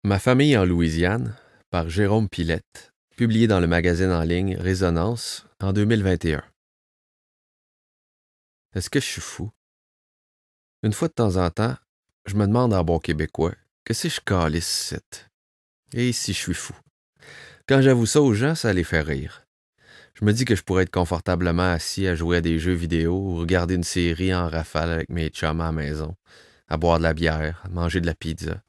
Ma famille en Louisiane, par Jérôme Pilette, publié dans le magazine en ligne Résonance en 2021. Est-ce que je suis fou? Une fois de temps en temps, je me demande en bon québécois que si je calisse cite. Et si je suis fou? Quand j'avoue ça aux gens, ça les fait rire. Je me dis que je pourrais être confortablement assis à jouer à des jeux vidéo ou regarder une série en rafale avec mes chums à la maison, à boire de la bière, à manger de la pizza.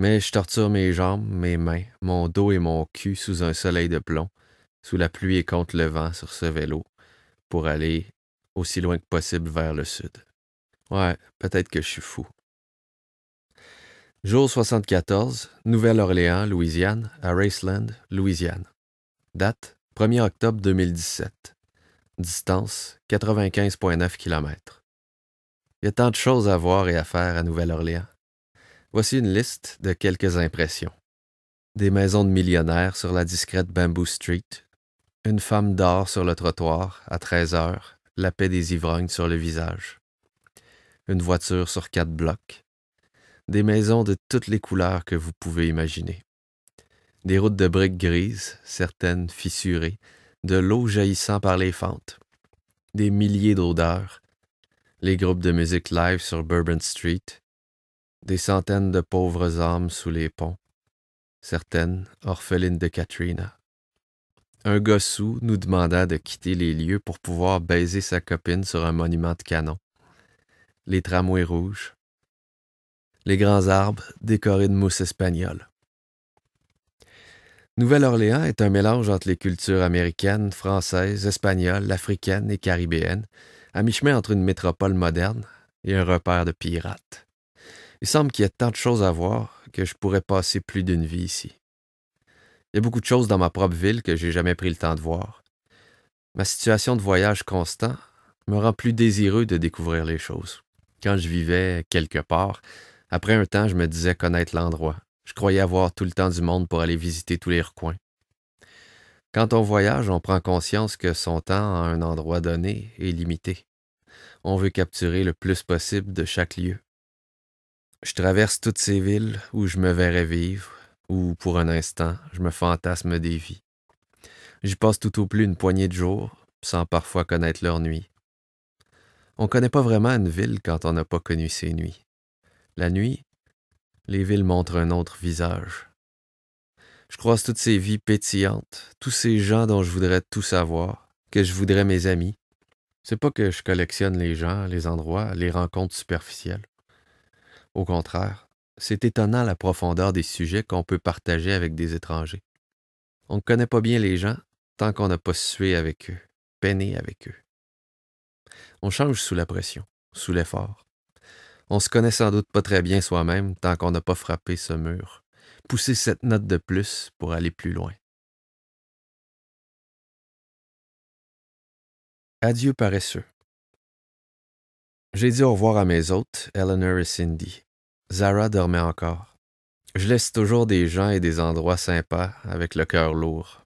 Mais je torture mes jambes, mes mains, mon dos et mon cul sous un soleil de plomb, sous la pluie et contre le vent sur ce vélo, pour aller aussi loin que possible vers le sud. Ouais, peut-être que je suis fou. Jour 74, Nouvelle-Orléans, Louisiane, à Raceland, Louisiane. Date 1er octobre 2017. Distance 95,9 km. Il y a tant de choses à voir et à faire à Nouvelle-Orléans. Voici une liste de quelques impressions. Des maisons de millionnaires sur la discrète Bamboo Street. Une femme dort sur le trottoir à 13 heures, la paix des ivrognes sur le visage. Une voiture sur 4 blocs. Des maisons de toutes les couleurs que vous pouvez imaginer. Des routes de briques grises, certaines fissurées, de l'eau jaillissant par les fentes. Des milliers d'odeurs. Les groupes de musique live sur Bourbon Street. Des centaines de pauvres âmes sous les ponts. Certaines orphelines de Katrina. Un gars saoul nous demandant de quitter les lieux pour pouvoir baiser sa copine sur un monument de canon. Les tramways rouges. Les grands arbres décorés de mousse espagnole. Nouvelle-Orléans est un mélange entre les cultures américaines, françaises, espagnoles, africaines et caribéennes, à mi-chemin entre une métropole moderne et un repère de pirates. Il semble qu'il y ait tant de choses à voir que je pourrais passer plus d'une vie ici. Il y a beaucoup de choses dans ma propre ville que j'ai jamais pris le temps de voir. Ma situation de voyage constant me rend plus désireux de découvrir les choses. Quand je vivais quelque part, après un temps, je me disais connaître l'endroit. Je croyais avoir tout le temps du monde pour aller visiter tous les recoins. Quand on voyage, on prend conscience que son temps à un endroit donné est limité. On veut capturer le plus possible de chaque lieu. Je traverse toutes ces villes où je me verrais vivre, où, pour un instant, je me fantasme des vies. J'y passe tout au plus une poignée de jours, sans parfois connaître leur nuit. On ne connaît pas vraiment une ville quand on n'a pas connu ses nuits. La nuit, les villes montrent un autre visage. Je croise toutes ces vies pétillantes, tous ces gens dont je voudrais tout savoir, que je voudrais mes amis. C'est pas que je collectionne les gens, les endroits, les rencontres superficielles. Au contraire, c'est étonnant la profondeur des sujets qu'on peut partager avec des étrangers. On ne connaît pas bien les gens tant qu'on n'a pas sué avec eux, peiné avec eux. On change sous la pression, sous l'effort. On se connaît sans doute pas très bien soi-même tant qu'on n'a pas frappé ce mur, poussé cette note de plus pour aller plus loin. Adieu paresseux. J'ai dit au revoir à mes hôtes, Eleanor et Cindy. Zara dormait encore. Je laisse toujours des gens et des endroits sympas avec le cœur lourd.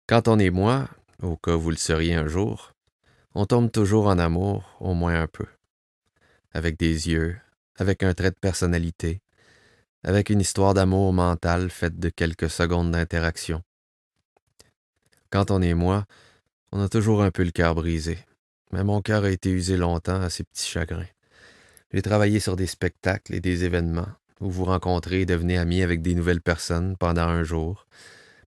Quand on est moi, au cas où vous le seriez un jour, on tombe toujours en amour, au moins un peu. Avec des yeux, avec un trait de personnalité, avec une histoire d'amour mental faite de quelques secondes d'interaction. Quand on est moi, on a toujours un peu le cœur brisé, mais mon cœur a été usé longtemps à ces petits chagrins. J'ai travaillé sur des spectacles et des événements où vous rencontrez et devenez amis avec des nouvelles personnes pendant un jour,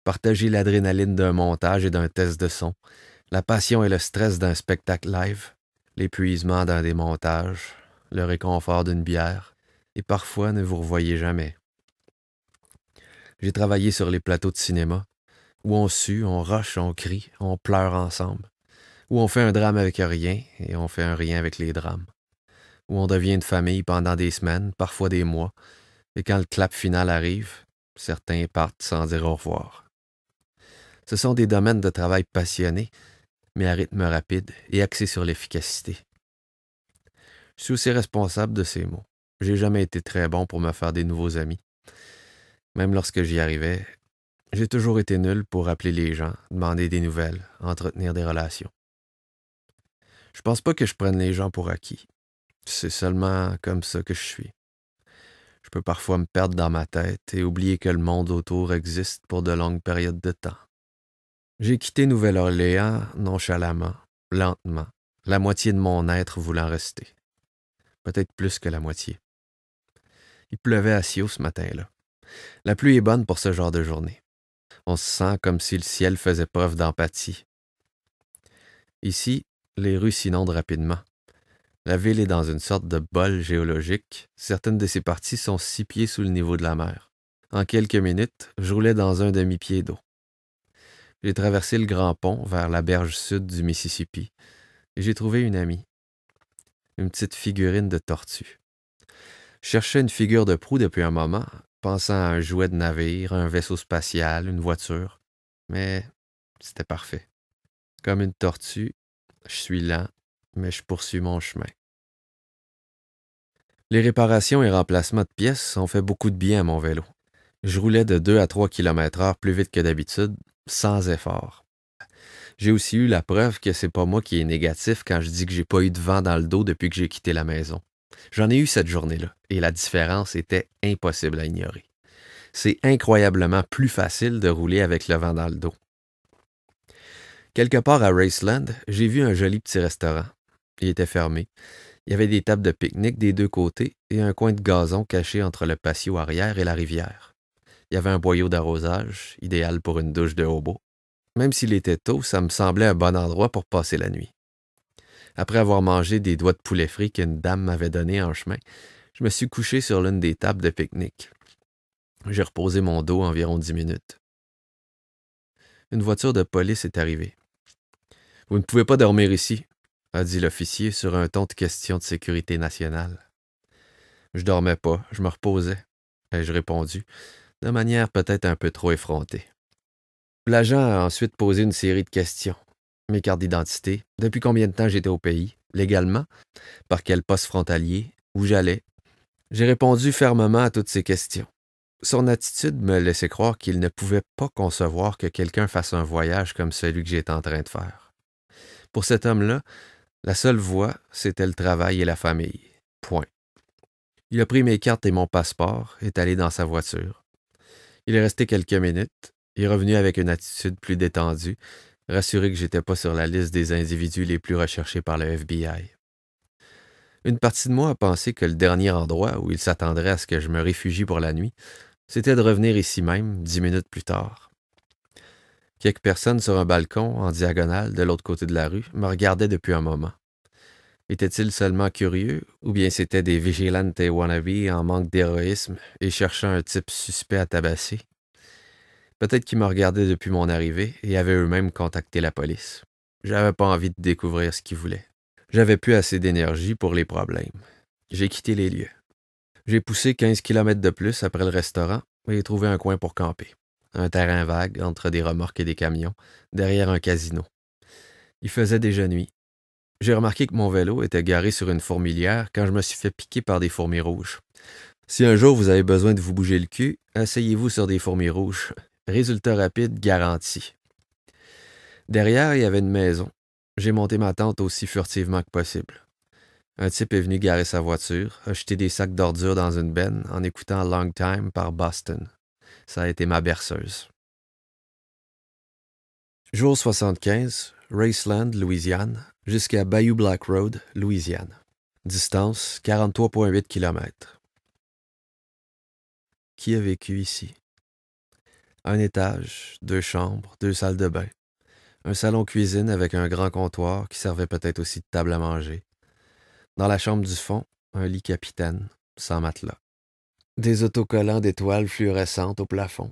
partagez l'adrénaline d'un montage et d'un test de son, la passion et le stress d'un spectacle live, l'épuisement d'un démontage, le réconfort d'une bière, et parfois ne vous revoyez jamais. J'ai travaillé sur les plateaux de cinéma, où on sue, on rush, on crie, on pleure ensemble, où on fait un drame avec rien et on fait un rien avec les drames, où on devient une famille pendant des semaines, parfois des mois, et quand le clap final arrive, certains partent sans dire au revoir. Ce sont des domaines de travail passionnés, mais à rythme rapide et axés sur l'efficacité. Je suis aussi responsable de ces mots. J'ai jamais été très bon pour me faire des nouveaux amis. Même lorsque j'y arrivais, j'ai toujours été nul pour appeler les gens, demander des nouvelles, entretenir des relations. Je pense pas que je prenne les gens pour acquis. C'est seulement comme ça que je suis. Je peux parfois me perdre dans ma tête et oublier que le monde autour existe pour de longues périodes de temps. J'ai quitté Nouvelle-Orléans nonchalamment, lentement, la moitié de mon être voulant rester. Peut-être plus que la moitié. Il pleuvait à Sio ce matin-là. La pluie est bonne pour ce genre de journée. On se sent comme si le ciel faisait preuve d'empathie. Ici, les rues s'inondent rapidement. La ville est dans une sorte de bol géologique. Certaines de ses parties sont 6 pieds sous le niveau de la mer. En quelques minutes, je roulais dans un demi-pied d'eau. J'ai traversé le grand pont vers la berge sud du Mississippi et j'ai trouvé une amie, une petite figurine de tortue. Je cherchais une figure de proue depuis un moment, pensant à un jouet de navire, un vaisseau spatial, une voiture, mais c'était parfait. Comme une tortue, je suis lent, mais je poursuis mon chemin. Les réparations et remplacements de pièces ont fait beaucoup de bien à mon vélo. Je roulais de 2 à 3 km/h plus vite que d'habitude, sans effort. J'ai aussi eu la preuve que c'est pas moi qui est négatif quand je dis que j'ai pas eu de vent dans le dos depuis que j'ai quitté la maison. J'en ai eu cette journée-là, et la différence était impossible à ignorer. C'est incroyablement plus facile de rouler avec le vent dans le dos. Quelque part à Raceland, j'ai vu un joli petit restaurant. Il était fermé. Il y avait des tables de pique-nique des deux côtés et un coin de gazon caché entre le patio arrière et la rivière. Il y avait un boyau d'arrosage, idéal pour une douche de hobo. Même s'il était tôt, ça me semblait un bon endroit pour passer la nuit. Après avoir mangé des doigts de poulet frit qu'une dame m'avait donnés en chemin, je me suis couché sur l'une des tables de pique-nique. J'ai reposé mon dos environ 10 minutes. Une voiture de police est arrivée. « Vous ne pouvez pas dormir ici », a dit l'officier sur un ton de question de sécurité nationale. Je dormais pas, je me reposais, ai-je répondu, de manière peut-être un peu trop effrontée. L'agent a ensuite posé une série de questions. Mes cartes d'identité, depuis combien de temps j'étais au pays, légalement, par quel poste frontalier, où j'allais. J'ai répondu fermement à toutes ces questions. Son attitude me laissait croire qu'il ne pouvait pas concevoir que quelqu'un fasse un voyage comme celui que j'étais en train de faire. Pour cet homme-là, la seule voie, c'était le travail et la famille. Point. Il a pris mes cartes et mon passeport, est allé dans sa voiture. Il est resté quelques minutes, est revenu avec une attitude plus détendue, rassuré que j'étais pas sur la liste des individus les plus recherchés par le FBI. Une partie de moi a pensé que le dernier endroit où il s'attendrait à ce que je me réfugie pour la nuit, c'était de revenir ici même, 10 minutes plus tard. Quelques personnes sur un balcon, en diagonale, de l'autre côté de la rue, me regardaient depuis un moment. Étaient-ils seulement curieux, ou bien c'étaient des vigilantes wannabes en manque d'héroïsme et cherchant un type suspect à tabasser? Peut-être qu'ils me regardaient depuis mon arrivée et avaient eux-mêmes contacté la police. J'avais pas envie de découvrir ce qu'ils voulaient. J'avais plus assez d'énergie pour les problèmes. J'ai quitté les lieux. J'ai poussé 15 kilomètres de plus après le restaurant et trouvé un coin pour camper. Un terrain vague entre des remorques et des camions, derrière un casino. Il faisait déjà nuit. J'ai remarqué que mon vélo était garé sur une fourmilière quand je me suis fait piquer par des fourmis rouges. Si un jour vous avez besoin de vous bouger le cul, asseyez-vous sur des fourmis rouges. Résultat rapide garanti. Derrière, il y avait une maison. J'ai monté ma tente aussi furtivement que possible. Un type est venu garer sa voiture, a jeté des sacs d'ordures dans une benne en écoutant Long Time par Boston. Ça a été ma berceuse. Jour 75, Raceland, Louisiane, jusqu'à Bayou Black Road, Louisiane. Distance 43,8 km. Qui a vécu ici? Un étage, 2 chambres, 2 salles de bain. Un salon-cuisine avec un grand comptoir qui servait peut-être aussi de table à manger. Dans la chambre du fond, un lit capitaine, sans matelas. Des autocollants d'étoiles fluorescentes au plafond.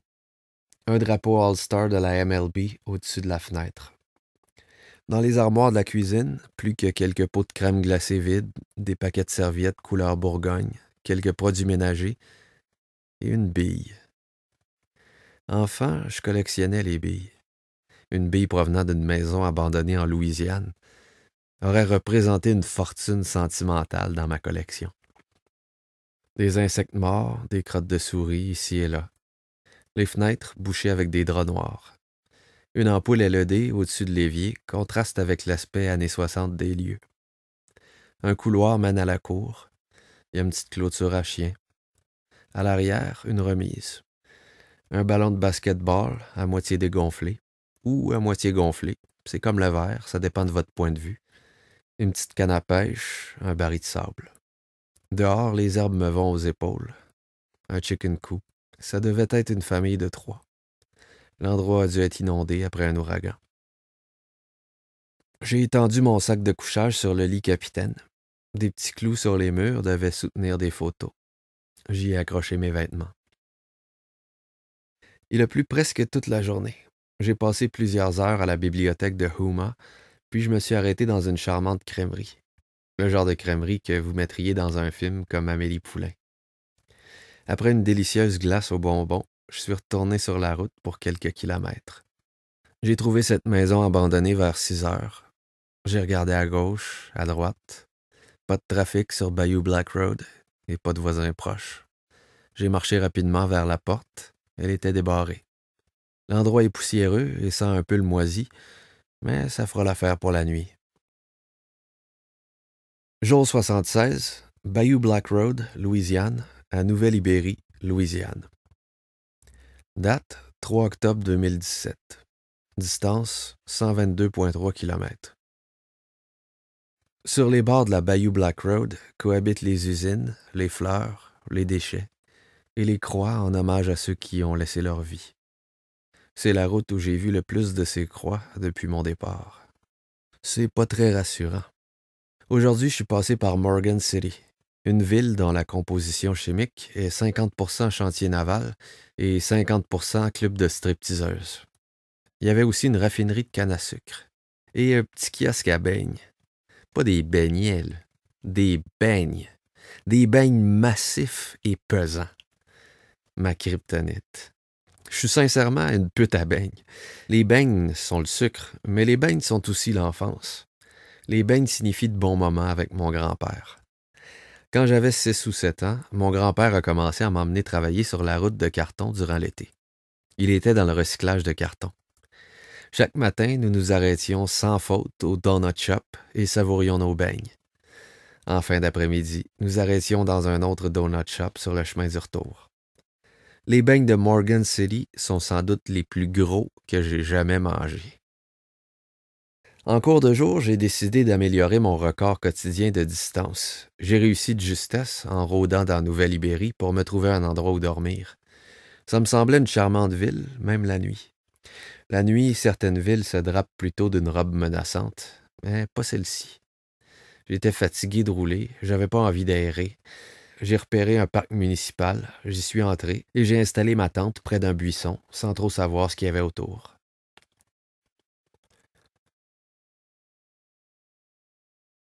Un drapeau All-Star de la MLB au-dessus de la fenêtre. Dans les armoires de la cuisine, plus que quelques pots de crème glacée vides, des paquets de serviettes couleur Bourgogne, quelques produits ménagers et une bille. Enfant, je collectionnais les billes. Une bille provenant d'une maison abandonnée en Louisiane aurait représenté une fortune sentimentale dans ma collection. Des insectes morts, des crottes de souris ici et là. Les fenêtres bouchées avec des draps noirs. Une ampoule LED au-dessus de l'évier contraste avec l'aspect années 60 des lieux. Un couloir mène à la cour. Il y a une petite clôture à chien. À l'arrière, une remise. Un ballon de basketball à moitié dégonflé ou à moitié gonflé. C'est comme le verre, ça dépend de votre point de vue. Une petite canne à pêche, un baril de sable. Dehors, les herbes me vont aux épaules. Un chicken coop. Ça devait être une famille de 3. L'endroit a dû être inondé après un ouragan. J'ai étendu mon sac de couchage sur le lit capitaine. Des petits clous sur les murs devaient soutenir des photos. J'y ai accroché mes vêtements. Il a plu presque toute la journée. J'ai passé plusieurs heures à la bibliothèque de Houma, puis je me suis arrêté dans une charmante crèmerie. Le genre de crèmerie que vous mettriez dans un film comme Amélie Poulain. Après une délicieuse glace aux bonbons, je suis retourné sur la route pour quelques kilomètres. J'ai trouvé cette maison abandonnée vers 6 heures. J'ai regardé à gauche, à droite. Pas de trafic sur Bayou Black Road et pas de voisins proches. J'ai marché rapidement vers la porte. Elle était débarrée. L'endroit est poussiéreux et sent un peu le moisi, mais ça fera l'affaire pour la nuit. Jour 76, Bayou Black Road, Louisiane, à Nouvelle-Ibérie, Louisiane. Date 3 octobre 2017. Distance 122,3 km. Sur les bords de la Bayou Black Road cohabitent les usines, les fleurs, les déchets et les croix en hommage à ceux qui ont laissé leur vie. C'est la route où j'ai vu le plus de ces croix depuis mon départ. C'est pas très rassurant. Aujourd'hui, je suis passé par Morgan City, une ville dont la composition chimique est 50% chantier naval et 50% club de stripteaseuses. Il y avait aussi une raffinerie de canne à sucre et un petit kiosque à beignes. Pas des beignets, là. Des beignes. Des beignes massifs et pesants. Ma kryptonite. Je suis sincèrement une pute à beignes. Les beignes sont le sucre, mais les beignes sont aussi l'enfance. Les beignes signifient de bons moments avec mon grand-père. Quand j'avais 6 ou 7 ans, mon grand-père a commencé à m'emmener travailler sur la route de carton durant l'été. Il était dans le recyclage de carton. Chaque matin, nous nous arrêtions sans faute au Donut Shop et savourions nos beignes. En fin d'après-midi, nous arrêtions dans un autre Donut Shop sur le chemin du retour. Les beignes de Morgan City sont sans doute les plus gros que j'ai jamais mangés. En cours de jour, j'ai décidé d'améliorer mon record quotidien de distance. J'ai réussi de justesse en rôdant dans Nouvelle-Ibérie pour me trouver un endroit où dormir. Ça me semblait une charmante ville, même la nuit. La nuit, certaines villes se drapent plutôt d'une robe menaçante, mais pas celle-ci. J'étais fatigué de rouler, j'avais pas envie d'aérer. J'ai repéré un parc municipal, j'y suis entré et j'ai installé ma tente près d'un buisson, sans trop savoir ce qu'il y avait autour.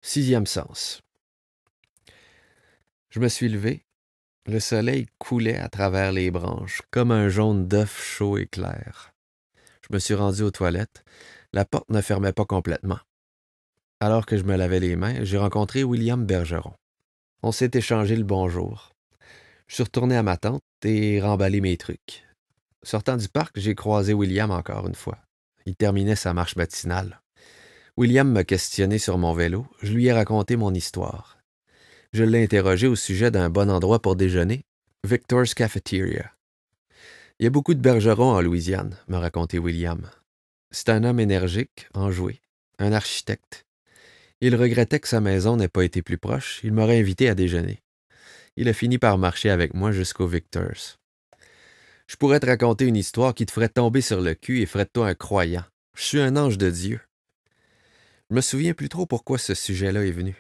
Sixième sens. Je me suis levé. Le soleil coulait à travers les branches, comme un jaune d'œuf chaud et clair. Je me suis rendu aux toilettes. La porte ne fermait pas complètement. Alors que je me lavais les mains, j'ai rencontré William Bergeron. On s'est échangé le bonjour. Je suis retourné à ma tente et remballé mes trucs. Sortant du parc, j'ai croisé William encore une fois. Il terminait sa marche matinale. William m'a questionné sur mon vélo. Je lui ai raconté mon histoire. Je l'ai interrogé au sujet d'un bon endroit pour déjeuner, Victor's Cafeteria. Il y a beaucoup de bergerons en Louisiane, m'a raconté William. C'est un homme énergique, enjoué, un architecte. Il regrettait que sa maison n'ait pas été plus proche. Il m'aurait invité à déjeuner. Il a fini par marcher avec moi jusqu'au Victor's. Je pourrais te raconter une histoire qui te ferait tomber sur le cul et ferait de toi un croyant. Je suis un ange de Dieu. Je me souviens plus trop pourquoi ce sujet-là est venu.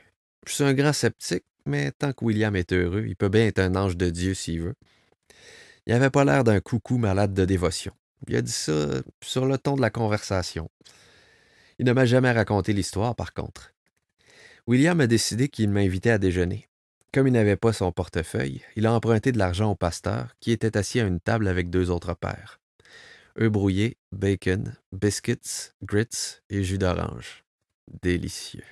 Je suis un grand sceptique, mais tant que William est heureux, il peut bien être un ange de Dieu s'il veut. Il n'avait pas l'air d'un coucou malade de dévotion. Il a dit ça sur le ton de la conversation. Il ne m'a jamais raconté l'histoire, par contre. William a décidé qu'il m'invitait à déjeuner. Comme il n'avait pas son portefeuille, il a emprunté de l'argent au pasteur, qui était assis à une table avec 2 autres pères. Œufs brouillés, bacon, biscuits, grits et jus d'orange. Délicieux.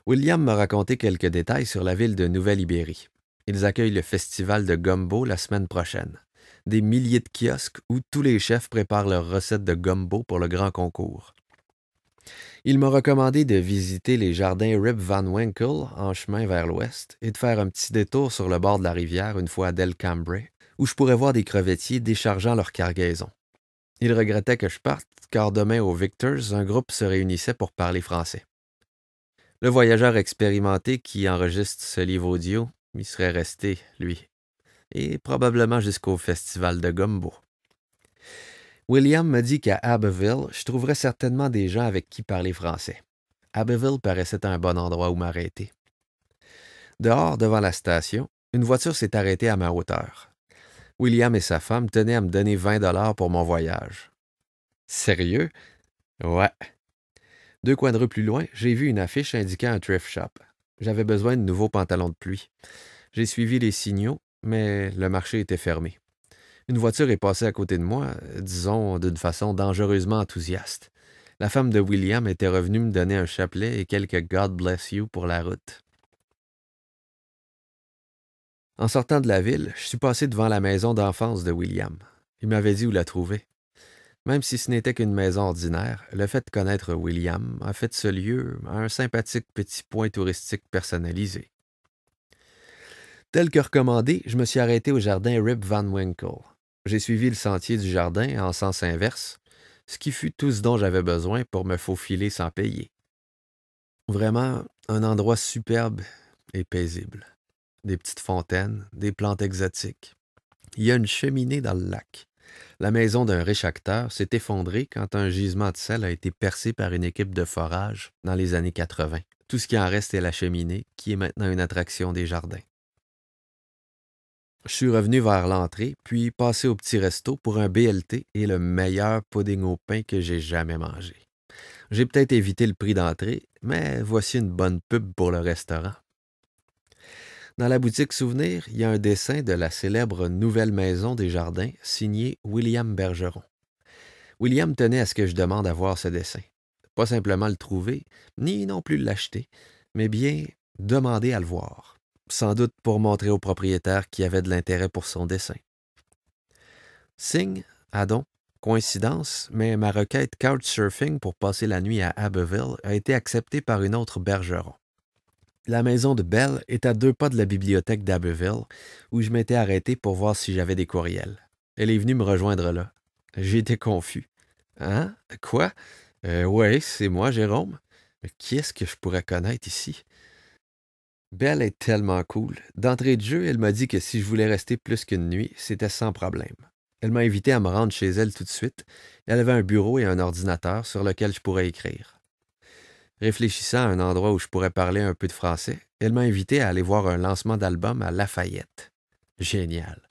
William m'a raconté quelques détails sur la ville de Nouvelle-Ibérie. Ils accueillent le festival de gumbo la semaine prochaine. Des milliers de kiosques où tous les chefs préparent leurs recettes de gumbo pour le grand concours. Il m'a recommandé de visiter les jardins Rip Van Winkle en chemin vers l'ouest et de faire un petit détour sur le bord de la rivière une fois à Del Cambre, où je pourrais voir des crevettiers déchargeant leur cargaison. Il regrettait que je parte, car demain au Victors, un groupe se réunissait pour parler français. Le voyageur expérimenté qui enregistre ce livre audio y serait resté, lui, et probablement jusqu'au festival de Gumbo. William me dit qu'à Abbeville, je trouverais certainement des gens avec qui parler français. Abbeville paraissait un bon endroit où m'arrêter. Dehors, devant la station, une voiture s'est arrêtée à ma hauteur. William et sa femme tenaient à me donner 20 $ pour mon voyage. Sérieux? Ouais. 2 coins de rue plus loin, j'ai vu une affiche indiquant un thrift shop. J'avais besoin de nouveaux pantalons de pluie. J'ai suivi les signaux, mais le marché était fermé. Une voiture est passée à côté de moi, disons d'une façon dangereusement enthousiaste. La femme de William était revenue me donner un chapelet et quelques God bless you pour la route. En sortant de la ville, je suis passé devant la maison d'enfance de William. Il m'avait dit où la trouver. Même si ce n'était qu'une maison ordinaire, le fait de connaître William a fait de ce lieu un sympathique petit point touristique personnalisé. Tel que recommandé, je me suis arrêté au jardin Rip Van Winkle. J'ai suivi le sentier du jardin en sens inverse, ce qui fut tout ce dont j'avais besoin pour me faufiler sans payer. Vraiment, un endroit superbe et paisible. Des petites fontaines, des plantes exotiques. Il y a une cheminée dans le lac. La maison d'un riche acteur s'est effondrée quand un gisement de sel a été percé par une équipe de forage dans les années 80. Tout ce qui en reste est la cheminée, qui est maintenant une attraction des jardins. Je suis revenu vers l'entrée, puis passé au petit resto pour un BLT et le meilleur pudding au pain que j'ai jamais mangé. J'ai peut-être évité le prix d'entrée, mais voici une bonne pub pour le restaurant. Dans la boutique Souvenir, il y a un dessin de la célèbre Nouvelle Maison des Jardins signé William Bergeron. William tenait à ce que je demande à voir ce dessin. Pas simplement le trouver, ni non plus l'acheter, mais bien demander à le voir. Sans doute pour montrer au propriétaire qui avait de l'intérêt pour son dessin. Signe, adon, coïncidence, mais ma requête couchsurfing pour passer la nuit à Abbeville a été acceptée par une autre Bergeron. La maison de Belle est à 2 pas de la bibliothèque d'Abbeville, où je m'étais arrêté pour voir si j'avais des courriels. Elle est venue me rejoindre là. J'ai été confus. Hein? Quoi? Ouais, c'est moi, Jérôme. Qui est-ce que je pourrais connaître ici? Belle est tellement cool. D'entrée de jeu, elle m'a dit que si je voulais rester plus qu'une nuit, c'était sans problème. Elle m'a invité à me rendre chez elle tout de suite. Elle avait un bureau et un ordinateur sur lequel je pourrais écrire. Réfléchissant à un endroit où je pourrais parler un peu de français, elle m'a invité à aller voir un lancement d'album à Lafayette. Génial.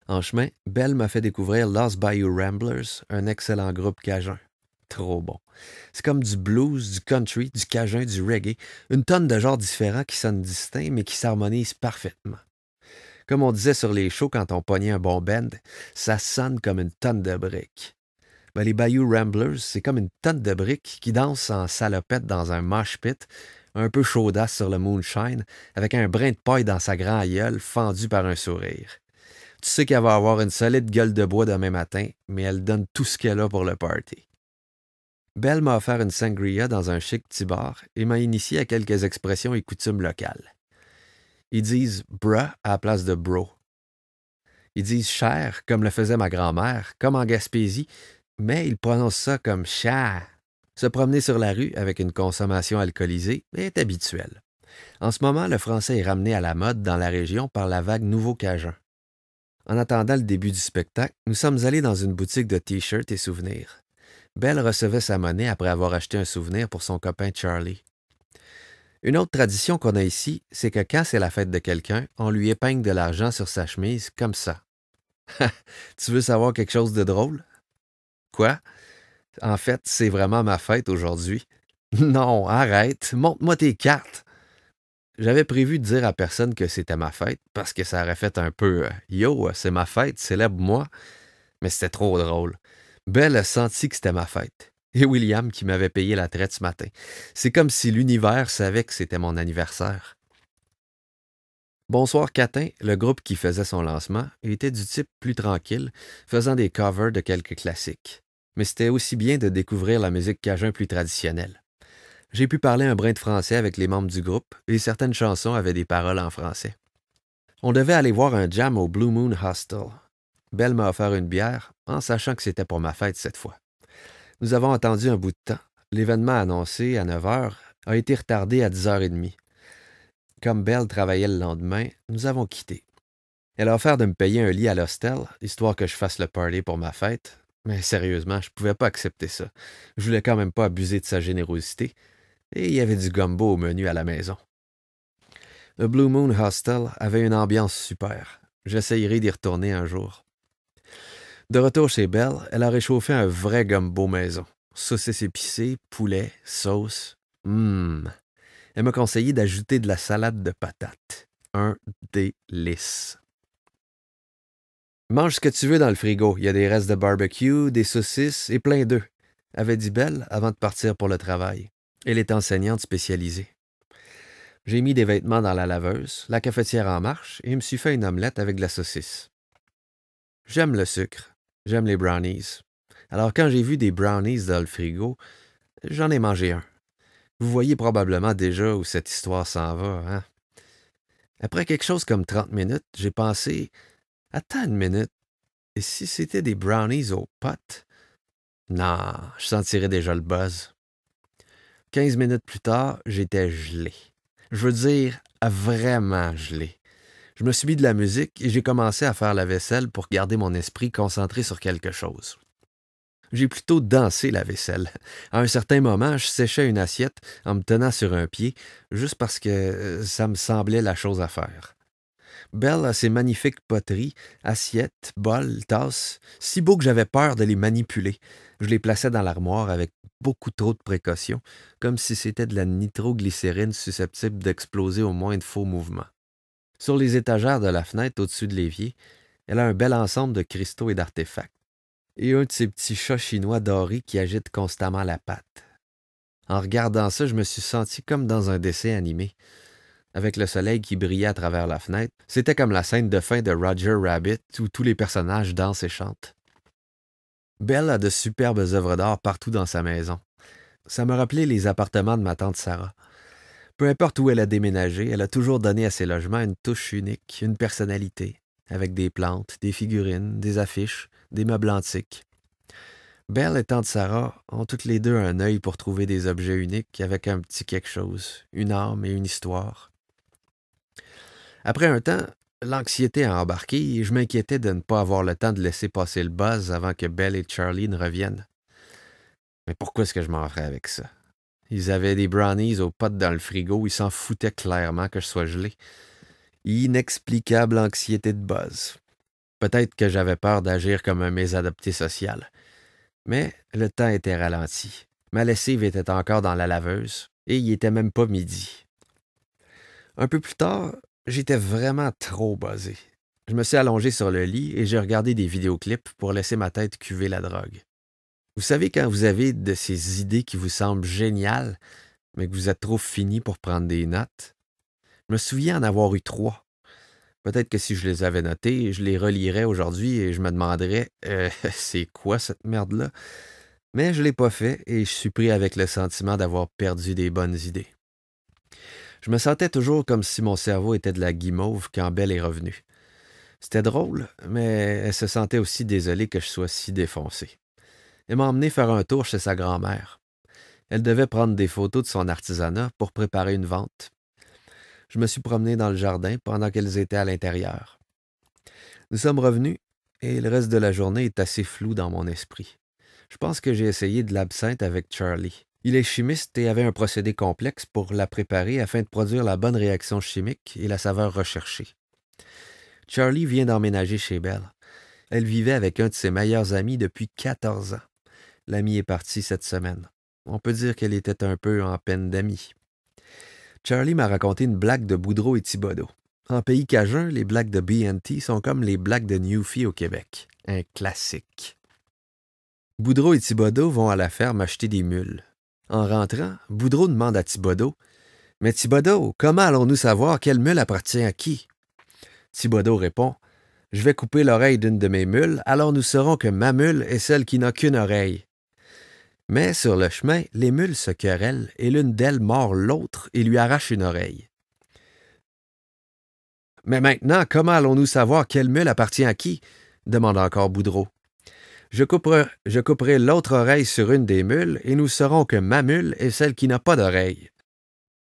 En chemin, Belle m'a fait découvrir Lost Bayou Ramblers, un excellent groupe cajun. Trop bon. C'est comme du blues, du country, du cajun, du reggae, une tonne de genres différents qui sonnent distincts mais qui s'harmonisent parfaitement. Comme on disait sur les shows quand on pognait un bon band, ça sonne comme une tonne de briques. Ben, les Bayou Ramblers, c'est comme une tonne de briques qui dansent en salopette dans un mosh pit, un peu chaudasse sur le moonshine, avec un brin de paille dans sa grand gueule fendu par un sourire. Tu sais qu'elle va avoir une solide gueule de bois demain matin, mais elle donne tout ce qu'elle a pour le party. Belle m'a offert une sangria dans un chic petit bar et m'a initié à quelques expressions et coutumes locales. Ils disent « bruh » à la place de « bro ». Ils disent « cher » comme le faisait ma grand-mère, comme en Gaspésie, mais ils prononcent ça comme « chat ». Se promener sur la rue avec une consommation alcoolisée est habituel. En ce moment, le français est ramené à la mode dans la région par la vague Nouveau Cajun. En attendant le début du spectacle, nous sommes allés dans une boutique de t-shirts et souvenirs. Belle recevait sa monnaie après avoir acheté un souvenir pour son copain Charlie. Une autre tradition qu'on a ici, c'est que quand c'est la fête de quelqu'un, on lui épingle de l'argent sur sa chemise comme ça. Tu veux savoir quelque chose de drôle? Quoi? En fait, c'est vraiment ma fête aujourd'hui. Non, arrête, montre-moi tes cartes. J'avais prévu de dire à personne que c'était ma fête parce que ça aurait fait un peu Yo, c'est ma fête, célèbre-moi. Mais c'était trop drôle. Belle a senti que c'était ma fête. Et William qui m'avait payé la traite ce matin. C'est comme si l'univers savait que c'était mon anniversaire. Bonsoir Catin, le groupe qui faisait son lancement, était du type plus tranquille, faisant des covers de quelques classiques. Mais c'était aussi bien de découvrir la musique cajun plus traditionnelle. J'ai pu parler un brin de français avec les membres du groupe et certaines chansons avaient des paroles en français. On devait aller voir un jam au Blue Moon Hostel. Belle m'a offert une bière en sachant que c'était pour ma fête cette fois. Nous avons attendu un bout de temps. L'événement annoncé à 9 heures a été retardé à 10h30. Comme Belle travaillait le lendemain, nous avons quitté. Elle a offert de me payer un lit à l'hostel, histoire que je fasse le party pour ma fête. Mais sérieusement, je pouvais pas accepter ça. Je voulais quand même pas abuser de sa générosité. Et il y avait du gumbo au menu à la maison. Le Blue Moon Hostel avait une ambiance super. J'essayerai d'y retourner un jour. De retour chez Belle, elle a réchauffé un vrai gumbo maison. Saucisses épicées, poulet, sauce. Elle m'a conseillé d'ajouter de la salade de patates. Un délice. Mange ce que tu veux dans le frigo. Il y a des restes de barbecue, des saucisses et plein d'œufs, avait dit Belle avant de partir pour le travail. Elle est enseignante spécialisée. J'ai mis des vêtements dans la laveuse, la cafetière en marche et me suis fait une omelette avec de la saucisse. J'aime le sucre. J'aime les brownies. Alors quand j'ai vu des brownies dans le frigo, j'en ai mangé un. Vous voyez probablement déjà où cette histoire s'en va, hein? Après quelque chose comme 30 minutes, j'ai pensé « Attends une minute, et si c'était des brownies aux potes? » Non, je sentirais déjà le buzz. 15 minutes plus tard, j'étais gelé. Je veux dire, vraiment gelé. Je me suis mis de la musique et j'ai commencé à faire la vaisselle pour garder mon esprit concentré sur quelque chose. J'ai plutôt dansé la vaisselle. À un certain moment, je séchais une assiette en me tenant sur un pied, juste parce que ça me semblait la chose à faire. Belle a ses magnifiques poteries, assiettes, bols, tasses, si beaux que j'avais peur de les manipuler. Je les plaçais dans l'armoire avec beaucoup trop de précautions, comme si c'était de la nitroglycérine susceptible d'exploser au moindre faux mouvement. Sur les étagères de la fenêtre au-dessus de l'évier, elle a un bel ensemble de cristaux et d'artefacts, et un de ces petits chats chinois dorés qui agitent constamment la patte. En regardant ça, je me suis senti comme dans un dessin animé. Avec le soleil qui brillait à travers la fenêtre, c'était comme la scène de fin de Roger Rabbit où tous les personnages dansent et chantent. Belle a de superbes œuvres d'art partout dans sa maison. Ça me rappelait les appartements de ma tante Sarah. Peu importe où elle a déménagé, elle a toujours donné à ses logements une touche unique, une personnalité, avec des plantes, des figurines, des affiches, des meubles antiques. Belle et tante Sarah ont toutes les deux un œil pour trouver des objets uniques avec un petit quelque chose, une âme et une histoire. Après un temps, l'anxiété a embarqué et je m'inquiétais de ne pas avoir le temps de laisser passer le buzz avant que Belle et Charlie ne reviennent. Mais pourquoi est-ce que je m'en ferais avec ça? Ils avaient des brownies aux potes dans le frigo, ils s'en foutaient clairement que je sois gelé. Inexplicable anxiété de buzz. Peut-être que j'avais peur d'agir comme un mésadapté social. Mais le temps était ralenti. Ma lessive était encore dans la laveuse et il était même pas midi. Un peu plus tard, j'étais vraiment trop buzzé. Je me suis allongé sur le lit et j'ai regardé des vidéoclips pour laisser ma tête cuver la drogue. Vous savez quand vous avez de ces idées qui vous semblent géniales, mais que vous êtes trop fini pour prendre des notes? Je me souviens en avoir eu 3. Peut-être que si je les avais notées, je les relirais aujourd'hui et je me demanderais c'est quoi cette merde-là? Mais je ne l'ai pas fait et je suis pris avec le sentiment d'avoir perdu des bonnes idées. Je me sentais toujours comme si mon cerveau était de la guimauve quand Belle est revenue. C'était drôle, mais elle se sentait aussi désolée que je sois si défoncé. Elle m'a emmené faire un tour chez sa grand-mère. Elle devait prendre des photos de son artisanat pour préparer une vente. Je me suis promené dans le jardin pendant qu'elles étaient à l'intérieur. Nous sommes revenus et le reste de la journée est assez flou dans mon esprit. Je pense que j'ai essayé de l'absinthe avec Charlie. Il est chimiste et avait un procédé complexe pour la préparer afin de produire la bonne réaction chimique et la saveur recherchée. Charlie vient d'emménager chez Belle. Elle vivait avec un de ses meilleurs amis depuis 14 ans. L'ami est parti cette semaine. On peut dire qu'elle était un peu en peine d'amis. Charlie m'a raconté une blague de Boudreau et Thibodeau. En pays cajun, les blagues de B&T sont comme les blagues de Newfie au Québec. Un classique. Boudreau et Thibodeau vont à la ferme acheter des mules. En rentrant, Boudreau demande à Thibodeau « Mais Thibodeau, comment allons-nous savoir quelle mule appartient à qui? » Thibodeau répond Je vais couper l'oreille d'une de mes mules, alors nous saurons que ma mule est celle qui n'a qu'une oreille. Mais sur le chemin, les mules se querellent et l'une d'elles mord l'autre et lui arrache une oreille. Mais maintenant, comment allons-nous savoir quelle mule appartient à qui? Demande encore Boudreau. Je couperai l'autre oreille sur une des mules et nous saurons que ma mule est celle qui n'a pas d'oreille.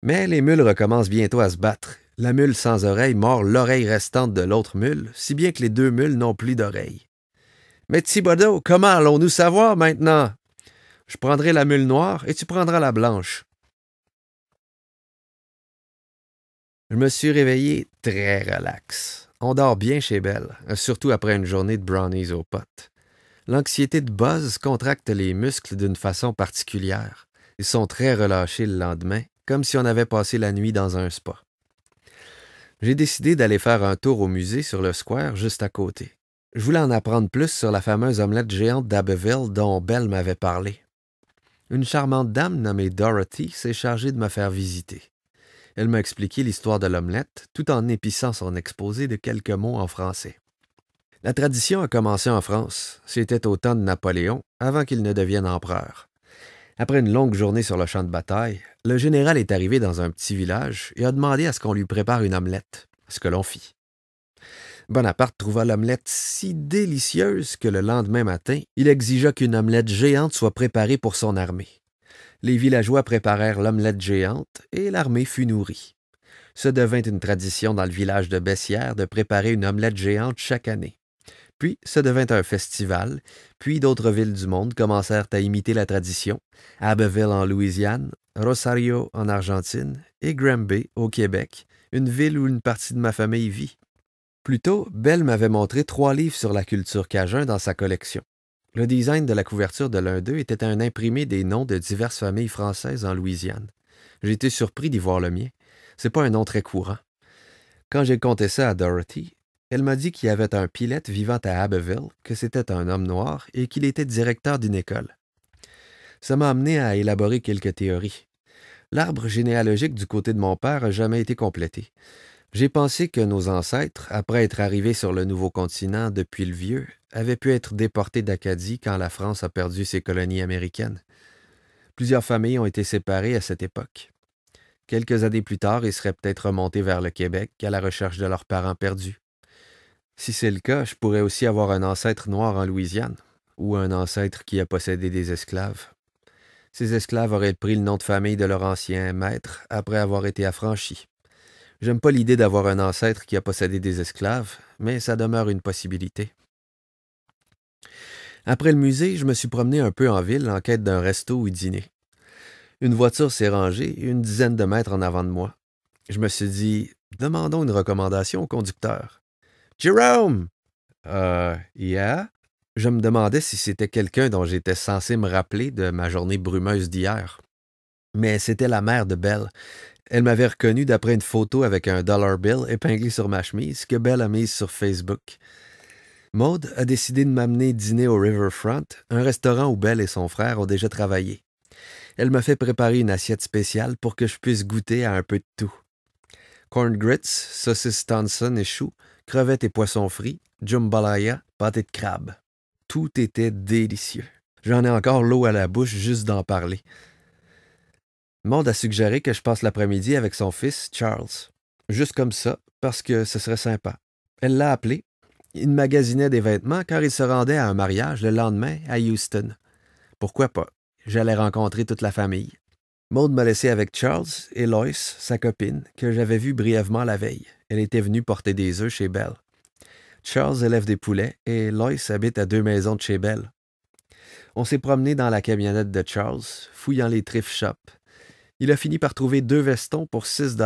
Mais les mules recommencent bientôt à se battre. La mule sans oreille mord l'oreille restante de l'autre mule, si bien que les deux mules n'ont plus d'oreille. Mais Thibodeau, comment allons-nous savoir maintenant? Je prendrai la mule noire et tu prendras la blanche. Je me suis réveillé très relax. On dort bien chez Belle, surtout après une journée de brownies aux potes. L'anxiété de Buzz contracte les muscles d'une façon particulière. Ils sont très relâchés le lendemain, comme si on avait passé la nuit dans un spa. J'ai décidé d'aller faire un tour au musée sur le square juste à côté. Je voulais en apprendre plus sur la fameuse omelette géante d'Abbeville dont Belle m'avait parlé. Une charmante dame nommée Dorothy s'est chargée de me faire visiter. Elle m'a expliqué l'histoire de l'omelette tout en épissant son exposé de quelques mots en français. La tradition a commencé en France. C'était au temps de Napoléon, avant qu'il ne devienne empereur. Après une longue journée sur le champ de bataille, le général est arrivé dans un petit village et a demandé à ce qu'on lui prépare une omelette, ce que l'on fit. Bonaparte trouva l'omelette si délicieuse que le lendemain matin, il exigea qu'une omelette géante soit préparée pour son armée. Les villageois préparèrent l'omelette géante et l'armée fut nourrie. Ce devint une tradition dans le village de Bessières de préparer une omelette géante chaque année. Puis, ce devint un festival, puis d'autres villes du monde commencèrent à imiter la tradition, Abbeville en Louisiane, Rosario en Argentine et Granby au Québec, une ville où une partie de ma famille vit. Plus tôt, Belle m'avait montré 3 livres sur la culture cajun dans sa collection. Le design de la couverture de l'un d'eux était un imprimé des noms de diverses familles françaises en Louisiane. J'ai été surpris d'y voir le mien. C'est pas un nom très courant. Quand j'ai conté ça à Dorothy, elle m'a dit qu'il y avait un pilote vivant à Abbeville, que c'était un homme noir et qu'il était directeur d'une école. Ça m'a amené à élaborer quelques théories. L'arbre généalogique du côté de mon père n'a jamais été complété. J'ai pensé que nos ancêtres, après être arrivés sur le nouveau continent depuis le vieux, avaient pu être déportés d'Acadie quand la France a perdu ses colonies américaines. Plusieurs familles ont été séparées à cette époque. Quelques années plus tard, ils seraient peut-être remontés vers le Québec à la recherche de leurs parents perdus. Si c'est le cas, je pourrais aussi avoir un ancêtre noir en Louisiane, ou un ancêtre qui a possédé des esclaves. Ces esclaves auraient pris le nom de famille de leur ancien maître après avoir été affranchis. J'aime pas l'idée d'avoir un ancêtre qui a possédé des esclaves, mais ça demeure une possibilité. Après le musée, je me suis promené un peu en ville en quête d'un resto ou dîner. Une voiture s'est rangée une dizaine de mètres en avant de moi. Je me suis dit, demandons une recommandation au conducteur. Jerome! Yeah? Je me demandais si c'était quelqu'un dont j'étais censé me rappeler de ma journée brumeuse d'hier. Mais c'était la mère de Belle. Elle m'avait reconnu d'après une photo avec un dollar bill épinglé sur ma chemise que Belle a mise sur Facebook. Maude a décidé de m'amener dîner au Riverfront, un restaurant où Belle et son frère ont déjà travaillé. Elle m'a fait préparer une assiette spéciale pour que je puisse goûter à un peu de tout. Corn grits, saucisses Thompson et choux, crevettes et poissons frits, jambalaya, pâté de crabe. Tout était délicieux. J'en ai encore l'eau à la bouche juste d'en parler. Maude a suggéré que je passe l'après-midi avec son fils, Charles. Juste comme ça, parce que ce serait sympa. Elle l'a appelé. Il magasinait des vêtements car il se rendait à un mariage le lendemain à Houston. Pourquoi pas? J'allais rencontrer toute la famille. Maude m'a laissé avec Charles et Lois, sa copine, que j'avais vue brièvement la veille. Elle était venue porter des œufs chez Belle. Charles élève des poulets et Lois habite à 2 maisons de chez Belle. On s'est promené dans la camionnette de Charles, fouillant les thrift shops. Il a fini par trouver 2 vestons pour 6 $.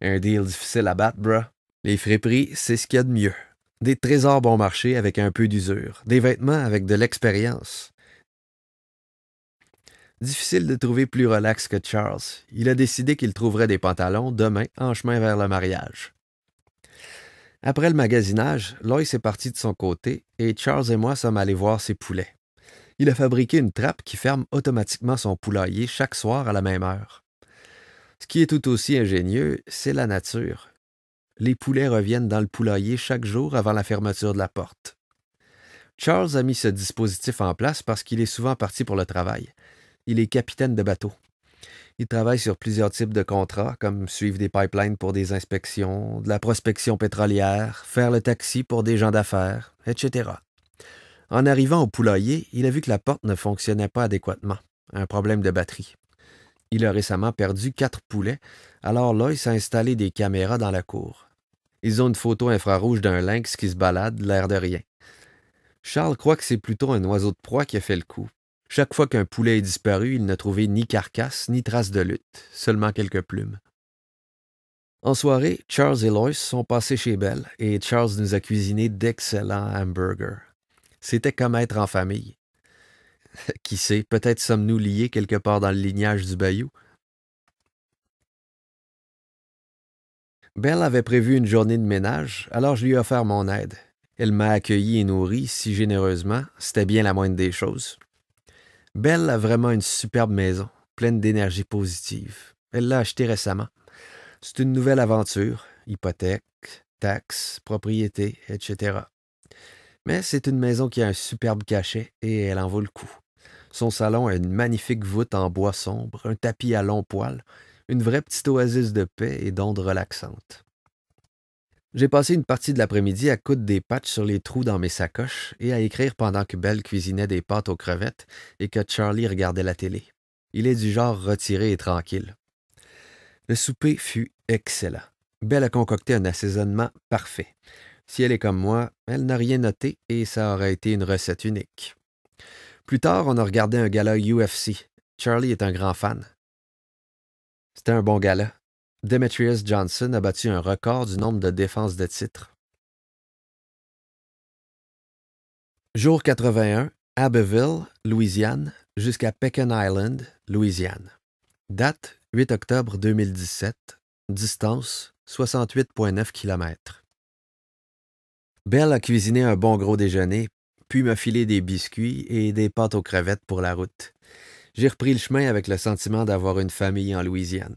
Un deal difficile à battre, bruh. Les friperies, c'est ce qu'il y a de mieux. Des trésors bon marché avec un peu d'usure. Des vêtements avec de l'expérience. Difficile de trouver plus relax que Charles. Il a décidé qu'il trouverait des pantalons demain en chemin vers le mariage. Après le magasinage, Lois est parti de son côté et Charles et moi sommes allés voir ses poulets. Il a fabriqué une trappe qui ferme automatiquement son poulailler chaque soir à la même heure. Ce qui est tout aussi ingénieux, c'est la nature. Les poulets reviennent dans le poulailler chaque jour avant la fermeture de la porte. Charles a mis ce dispositif en place parce qu'il est souvent parti pour le travail. Il est capitaine de bateau. Il travaille sur plusieurs types de contrats, comme suivre des pipelines pour des inspections, de la prospection pétrolière, faire le taxi pour des gens d'affaires, etc. En arrivant au poulailler, il a vu que la porte ne fonctionnait pas adéquatement. Un problème de batterie. Il a récemment perdu 4 poulets, alors Lois a installé des caméras dans la cour. Ils ont une photo infrarouge d'un lynx qui se balade, l'air de rien. Charles croit que c'est plutôt un oiseau de proie qui a fait le coup. Chaque fois qu'un poulet est disparu, il n'a trouvé ni carcasse, ni trace de lutte, seulement quelques plumes. En soirée, Charles et Lois sont passés chez Belle et Charles nous a cuisiné d'excellents hamburgers. C'était comme être en famille. Qui sait, peut-être sommes-nous liés quelque part dans le lignage du bayou. Belle avait prévu une journée de ménage, alors je lui ai offert mon aide. Elle m'a accueilli et nourri si généreusement, c'était bien la moindre des choses. Belle a vraiment une superbe maison, pleine d'énergie positive. Elle l'a achetée récemment. C'est une nouvelle aventure, hypothèque, taxes, propriété, etc. Mais c'est une maison qui a un superbe cachet et elle en vaut le coup. Son salon a une magnifique voûte en bois sombre, un tapis à longs poils, une vraie petite oasis de paix et d'ondes relaxantes. J'ai passé une partie de l'après-midi à coudre des patchs sur les trous dans mes sacoches et à écrire pendant que Belle cuisinait des pâtes aux crevettes et que Charlie regardait la télé. Il est du genre retiré et tranquille. Le souper fut excellent. Belle a concocté un assaisonnement parfait. Si elle est comme moi, elle n'a rien noté et ça aurait été une recette unique. Plus tard, on a regardé un gala UFC. Charlie est un grand fan. C'était un bon gala. Demetrius Johnson a battu un record du nombre de défenses de titre. Jour 81, Abbeville, Louisiane, jusqu'à Pecan Island, Louisiane. Date 8 octobre 2017. Distance 68,9 km. Belle a cuisiné un bon gros déjeuner, puis m'a filé des biscuits et des pâtes aux crevettes pour la route. J'ai repris le chemin avec le sentiment d'avoir une famille en Louisiane.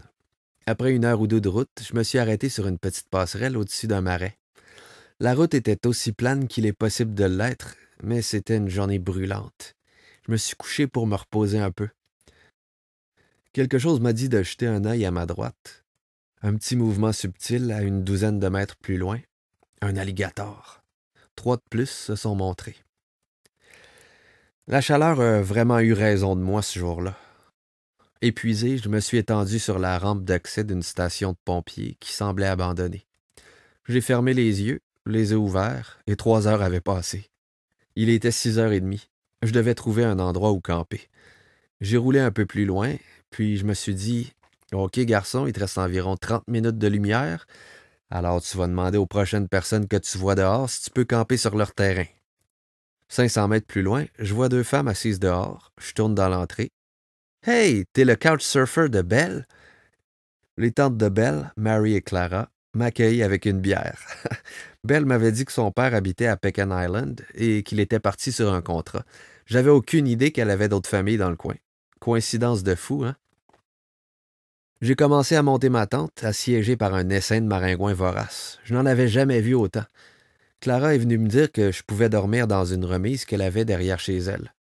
Après 1 heure ou 2 de route, je me suis arrêté sur une petite passerelle au-dessus d'un marais. La route était aussi plane qu'il est possible de l'être, mais c'était une journée brûlante. Je me suis couché pour me reposer un peu. Quelque chose m'a dit de jeter un œil à ma droite. Un petit mouvement subtil à une douzaine de mètres plus loin. Un alligator. 3 de plus se sont montrés. La chaleur a vraiment eu raison de moi ce jour-là. Épuisé, je me suis étendu sur la rampe d'accès d'une station de pompiers qui semblait abandonnée. J'ai fermé les yeux ouverts, et 3 heures avaient passé. Il était 6h30. Je devais trouver un endroit où camper. J'ai roulé un peu plus loin, puis je me suis dit « Ok, garçon, il te reste environ 30 minutes de lumière, alors tu vas demander aux prochaines personnes que tu vois dehors si tu peux camper sur leur terrain. » 500 mètres plus loin, je vois 2 femmes assises dehors. Je tourne dans l'entrée. « Hey, t'es le couchsurfer de Belle? » Les tantes de Belle, Mary et Clara, m'accueillent avec une bière. Belle m'avait dit que son père habitait à Pecan Island et qu'il était parti sur un contrat. J'avais aucune idée qu'elle avait d'autres familles dans le coin. Coïncidence de fou, hein? J'ai commencé à monter ma tente, assiégée par un essaim de maringouins voraces. Je n'en avais jamais vu autant. Clara est venue me dire que je pouvais dormir dans une remise qu'elle avait derrière chez elle.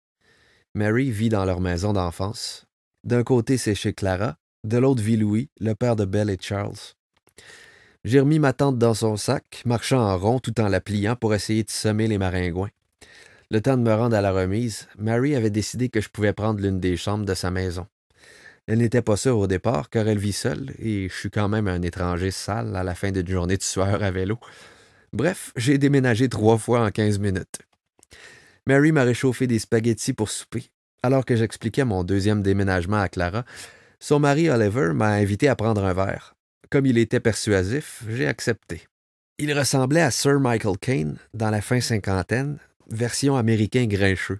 Mary vit dans leur maison d'enfance. D'un côté, c'est chez Clara, de l'autre vit Louis, le père de Belle et Charles. J'ai remis ma tente dans son sac, marchant en rond tout en la pliant pour essayer de semer les maringouins. Le temps de me rendre à la remise, Mary avait décidé que je pouvais prendre l'une des chambres de sa maison. Elle n'était pas sûre au départ car elle vit seule et je suis quand même un étranger sale à la fin d'une journée de sueur à vélo. Bref, j'ai déménagé 3 fois en 15 minutes. Mary m'a réchauffé des spaghettis pour souper. Alors que j'expliquais mon deuxième déménagement à Clara, son mari Oliver m'a invité à prendre un verre. Comme il était persuasif, j'ai accepté. Il ressemblait à Sir Michael Caine dans la fin cinquantaine, version américain grincheux.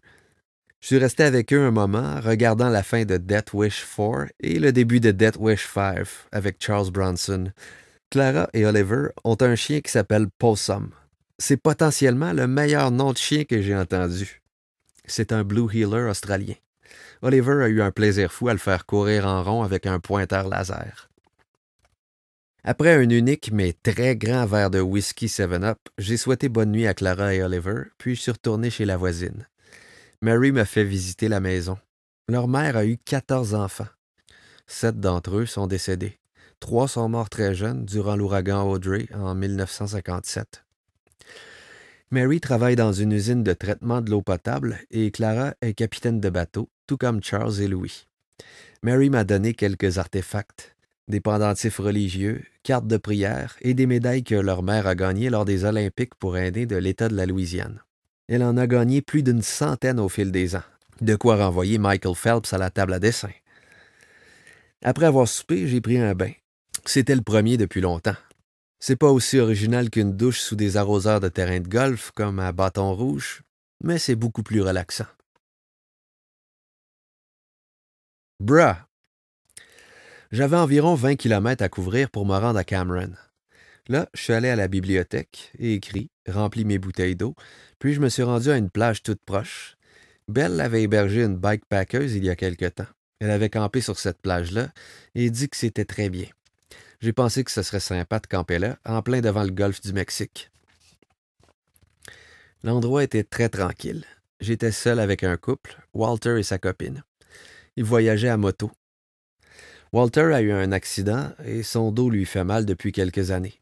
Je suis resté avec eux un moment, regardant la fin de Death Wish 4 et le début de Death Wish 5 avec Charles Bronson. Clara et Oliver ont un chien qui s'appelle Possum. C'est potentiellement le meilleur nom de chien que j'ai entendu. C'est un Blue Heeler australien. Oliver a eu un plaisir fou à le faire courir en rond avec un pointeur laser. Après un unique mais très grand verre de whisky 7-Up, j'ai souhaité bonne nuit à Clara et Oliver, puis je suis retourné chez la voisine. Mary m'a fait visiter la maison. Leur mère a eu 14 enfants. 7 d'entre eux sont décédés. 3 sont morts très jeunes durant l'ouragan Audrey en 1957. Mary travaille dans une usine de traitement de l'eau potable et Clara est capitaine de bateau, tout comme Charles et Louis. Mary m'a donné quelques artefacts, des pendentifs religieux, cartes de prière et des médailles que leur mère a gagnées lors des Olympiques pour aider de l'État de la Louisiane. Elle en a gagné plus d'une centaine au fil des ans, de quoi renvoyer Michael Phelps à la table à dessin. Après avoir soupé, j'ai pris un bain. C'était le premier depuis longtemps. C'est pas aussi original qu'une douche sous des arroseurs de terrain de golf comme à Bâton Rouge, mais c'est beaucoup plus relaxant. Bruh! J'avais environ 20 kilomètres à couvrir pour me rendre à Cameron. Là, je suis allé à la bibliothèque, écrit, rempli mes bouteilles d'eau, puis je me suis rendu à une plage toute proche. Belle avait hébergé une bikepackeuse il y a quelque temps. Elle avait campé sur cette plage-là et dit que c'était très bien. J'ai pensé que ce serait sympa de camper là, en plein devant le golfe du Mexique. L'endroit était très tranquille. J'étais seul avec un couple, Walter et sa copine. Ils voyageaient à moto. Walter a eu un accident et son dos lui fait mal depuis quelques années.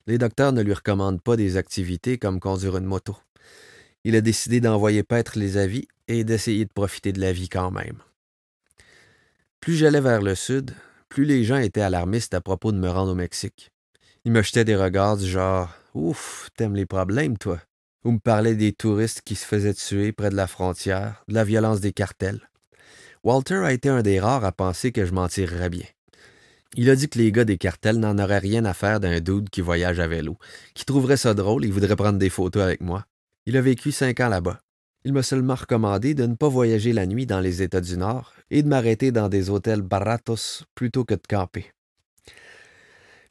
Les docteurs ne lui recommandent pas des activités comme conduire une moto. Il a décidé d'envoyer paître les avis et d'essayer de profiter de la vie quand même. Plus j'allais vers le sud, plus les gens étaient alarmistes à propos de me rendre au Mexique. Ils me jetaient des regards du genre « Ouf, t'aimes les problèmes, toi ?» ou me parlaient des touristes qui se faisaient tuer près de la frontière, de la violence des cartels. Walter a été un des rares à penser que je m'en tirerais bien. Il a dit que les gars des cartels n'en auraient rien à faire d'un dude qui voyage à vélo, qui trouverait ça drôle et voudrait prendre des photos avec moi. Il a vécu 5 ans là-bas. Il m'a seulement recommandé de ne pas voyager la nuit dans les États du Nord et de m'arrêter dans des hôtels baratos plutôt que de camper.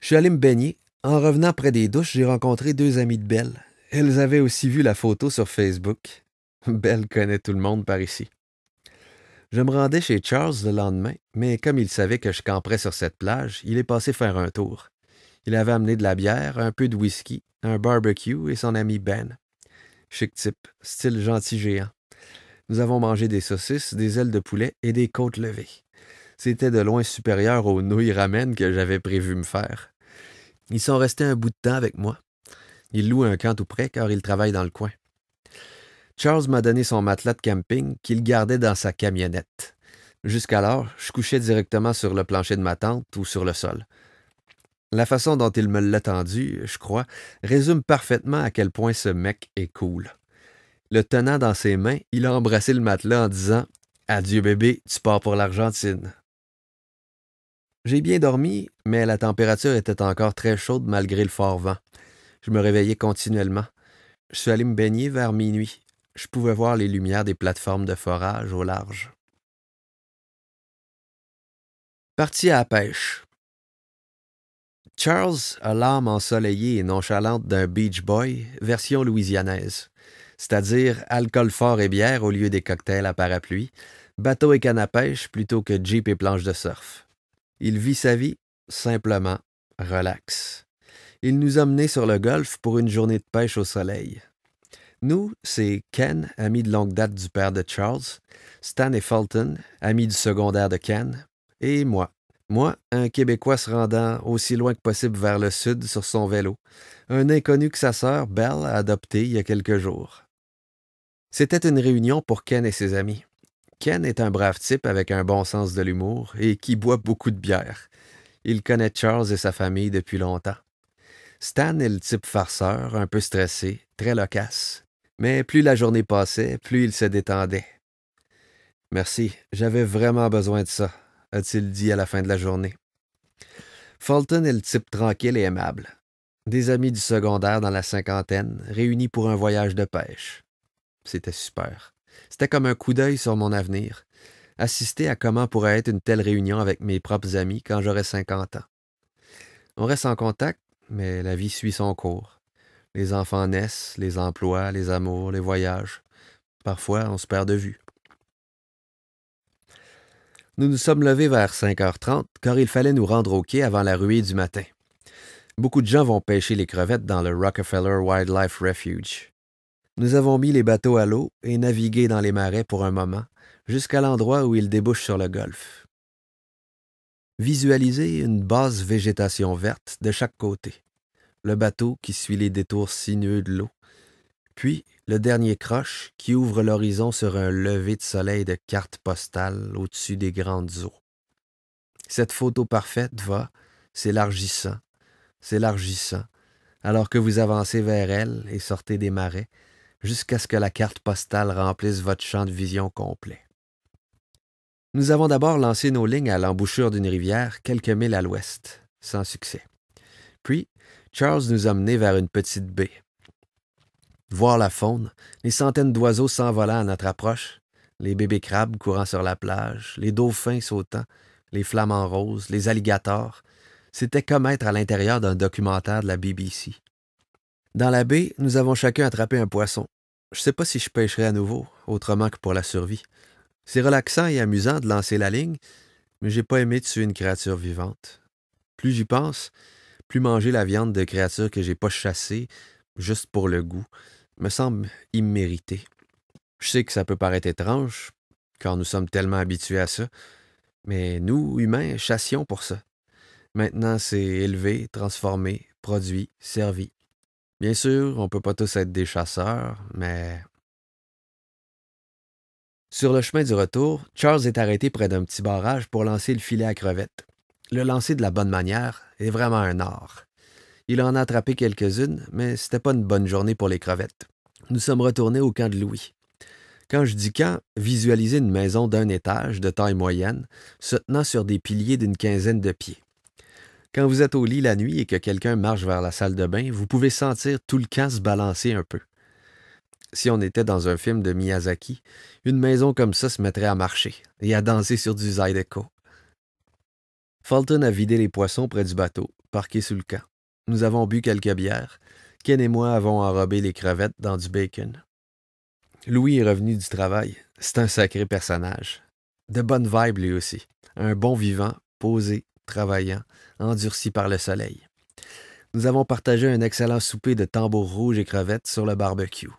Je suis allé me baigner. En revenant près des douches, j'ai rencontré 2 amies de Belle. Elles avaient aussi vu la photo sur Facebook. Belle connaît tout le monde par ici. Je me rendais chez Charles le lendemain, mais comme il savait que je camperais sur cette plage, il est passé faire un tour. Il avait amené de la bière, un peu de whisky, un barbecue et son ami Ben. Chic type, style gentil géant. Nous avons mangé des saucisses, des ailes de poulet et des côtes levées. C'était de loin supérieur aux nouilles ramen que j'avais prévu me faire. Ils sont restés un bout de temps avec moi. Ils louent un camp tout près car ils travaillent dans le coin. Charles m'a donné son matelas de camping qu'il gardait dans sa camionnette. Jusqu'alors, je couchais directement sur le plancher de ma tente ou sur le sol. La façon dont il me l'a tendu, je crois, résume parfaitement à quel point ce mec est cool. Le tenant dans ses mains, il a embrassé le matelas en disant « Adieu bébé, tu pars pour l'Argentine ». J'ai bien dormi, mais la température était encore très chaude malgré le fort vent. Je me réveillais continuellement. Je suis allé me baigner vers minuit. Je pouvais voir les lumières des plateformes de forage au large. Parti à la pêche. Charles a l'âme ensoleillée et nonchalante d'un beach boy version louisianaise, c'est-à-dire alcool fort et bière au lieu des cocktails à parapluie, bateau et canne à pêche plutôt que jeep et planche de surf. Il vit sa vie simplement, relax. Il nous a menés sur le golfe pour une journée de pêche au soleil. Nous, c'est Ken, ami de longue date du père de Charles, Stan et Fulton, amis du secondaire de Ken, et moi. Moi, un Québécois se rendant aussi loin que possible vers le sud sur son vélo, un inconnu que sa sœur, Belle, a adopté il y a quelques jours. C'était une réunion pour Ken et ses amis. Ken est un brave type avec un bon sens de l'humour et qui boit beaucoup de bière. Il connaît Charles et sa famille depuis longtemps. Stan est le type farceur, un peu stressé, très loquace. Mais plus la journée passait, plus il se détendait. « Merci, j'avais vraiment besoin de ça », a-t-il dit à la fin de la journée. Fulton est le type tranquille et aimable. Des amis du secondaire dans la cinquantaine, réunis pour un voyage de pêche. C'était super. C'était comme un coup d'œil sur mon avenir. Assister à comment pourrait être une telle réunion avec mes propres amis quand j'aurai 50 ans. On reste en contact, mais la vie suit son cours. Les enfants naissent, les emplois, les amours, les voyages. Parfois, on se perd de vue. Nous nous sommes levés vers 5h30 car il fallait nous rendre au quai avant la ruée du matin. Beaucoup de gens vont pêcher les crevettes dans le Rockefeller Wildlife Refuge. Nous avons mis les bateaux à l'eau et navigué dans les marais pour un moment, jusqu'à l'endroit où ils débouchent sur le golfe. Visualisez une basse végétation verte de chaque côté, le bateau qui suit les détours sinueux de l'eau, puis le dernier croche qui ouvre l'horizon sur un lever de soleil de carte postale au-dessus des grandes eaux. Cette photo parfaite va, s'élargissant, s'élargissant, alors que vous avancez vers elle et sortez des marais, jusqu'à ce que la carte postale remplisse votre champ de vision complet. Nous avons d'abord lancé nos lignes à l'embouchure d'une rivière quelques milles à l'ouest, sans succès. Puis, Charles nous a menés vers une petite baie. Voir la faune, les centaines d'oiseaux s'envolant à notre approche, les bébés crabes courant sur la plage, les dauphins sautant, les flamants roses, les alligators, c'était comme être à l'intérieur d'un documentaire de la BBC. Dans la baie, nous avons chacun attrapé un poisson. Je ne sais pas si je pêcherai à nouveau, autrement que pour la survie. C'est relaxant et amusant de lancer la ligne, mais j'ai pas aimé tuer une créature vivante. Plus j'y pense, plus manger la viande de créatures que j'ai pas chassées, juste pour le goût, me semble immérité. Je sais que ça peut paraître étrange, car nous sommes tellement habitués à ça, mais nous, humains, chassions pour ça. Maintenant, c'est élevé, transformé, produit, servi. Bien sûr, on peut pas tous être des chasseurs, mais... Sur le chemin du retour, Charles est arrêté près d'un petit barrage pour lancer le filet à crevettes. Le lancer de la bonne manière est vraiment un art. Il en a attrapé quelques-unes, mais c'était pas une bonne journée pour les crevettes. Nous sommes retournés au camp de Louis. Quand je dis camp, visualisez une maison d'un étage de taille moyenne, se tenant sur des piliers d'une quinzaine de pieds. Quand vous êtes au lit la nuit et que quelqu'un marche vers la salle de bain, vous pouvez sentir tout le camp se balancer un peu. Si on était dans un film de Miyazaki, une maison comme ça se mettrait à marcher et à danser sur du Zydeco. Fulton a vidé les poissons près du bateau, parqué sous le camp. Nous avons bu quelques bières. Ken et moi avons enrobé les crevettes dans du bacon. Louis est revenu du travail. C'est un sacré personnage. De bonnes vibes lui aussi. Un bon vivant, posé, travaillant, endurci par le soleil. Nous avons partagé un excellent souper de tambours rouges et crevettes sur le barbecue.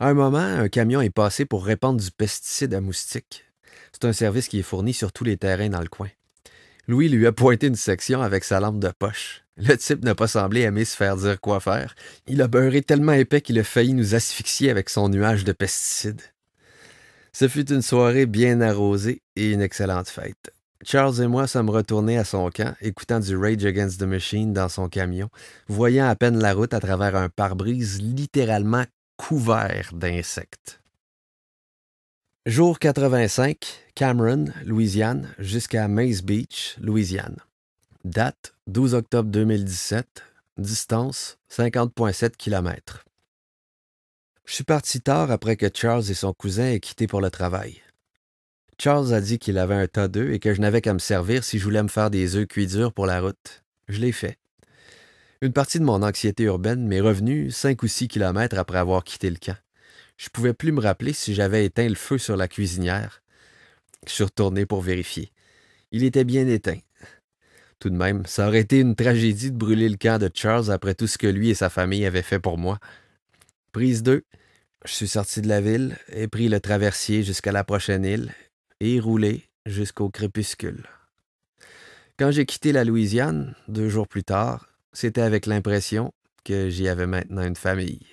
À un moment, un camion est passé pour répandre du pesticide à moustiques. C'est un service qui est fourni sur tous les terrains dans le coin. Louis lui a pointé une section avec sa lampe de poche. Le type n'a pas semblé aimer se faire dire quoi faire. Il a beurré tellement épais qu'il a failli nous asphyxier avec son nuage de pesticides. Ce fut une soirée bien arrosée et une excellente fête. Charles et moi sommes retournés à son camp, écoutant du Rage Against the Machine dans son camion, voyant à peine la route à travers un pare-brise littéralement couvert d'insectes. Jour 85, Cameron, Louisiane, jusqu'à Mays Beach, Louisiane. Date 12 octobre 2017. Distance 50,7 km. Je suis parti tard après que Charles et son cousin aient quitté pour le travail. Charles a dit qu'il avait un tas d'œufs et que je n'avais qu'à me servir si je voulais me faire des œufs cuits durs pour la route. Je l'ai fait. Une partie de mon anxiété urbaine m'est revenue 5 ou 6 kilomètres après avoir quitté le camp. Je ne pouvais plus me rappeler si j'avais éteint le feu sur la cuisinière. Je suis retourné pour vérifier. Il était bien éteint. Tout de même, ça aurait été une tragédie de brûler le camp de Charles après tout ce que lui et sa famille avaient fait pour moi. Prise 2. Je suis sorti de la ville et pris le traversier jusqu'à la prochaine île et roulé jusqu'au crépuscule. Quand j'ai quitté la Louisiane, 2 jours plus tard, c'était avec l'impression que j'y avais maintenant une famille.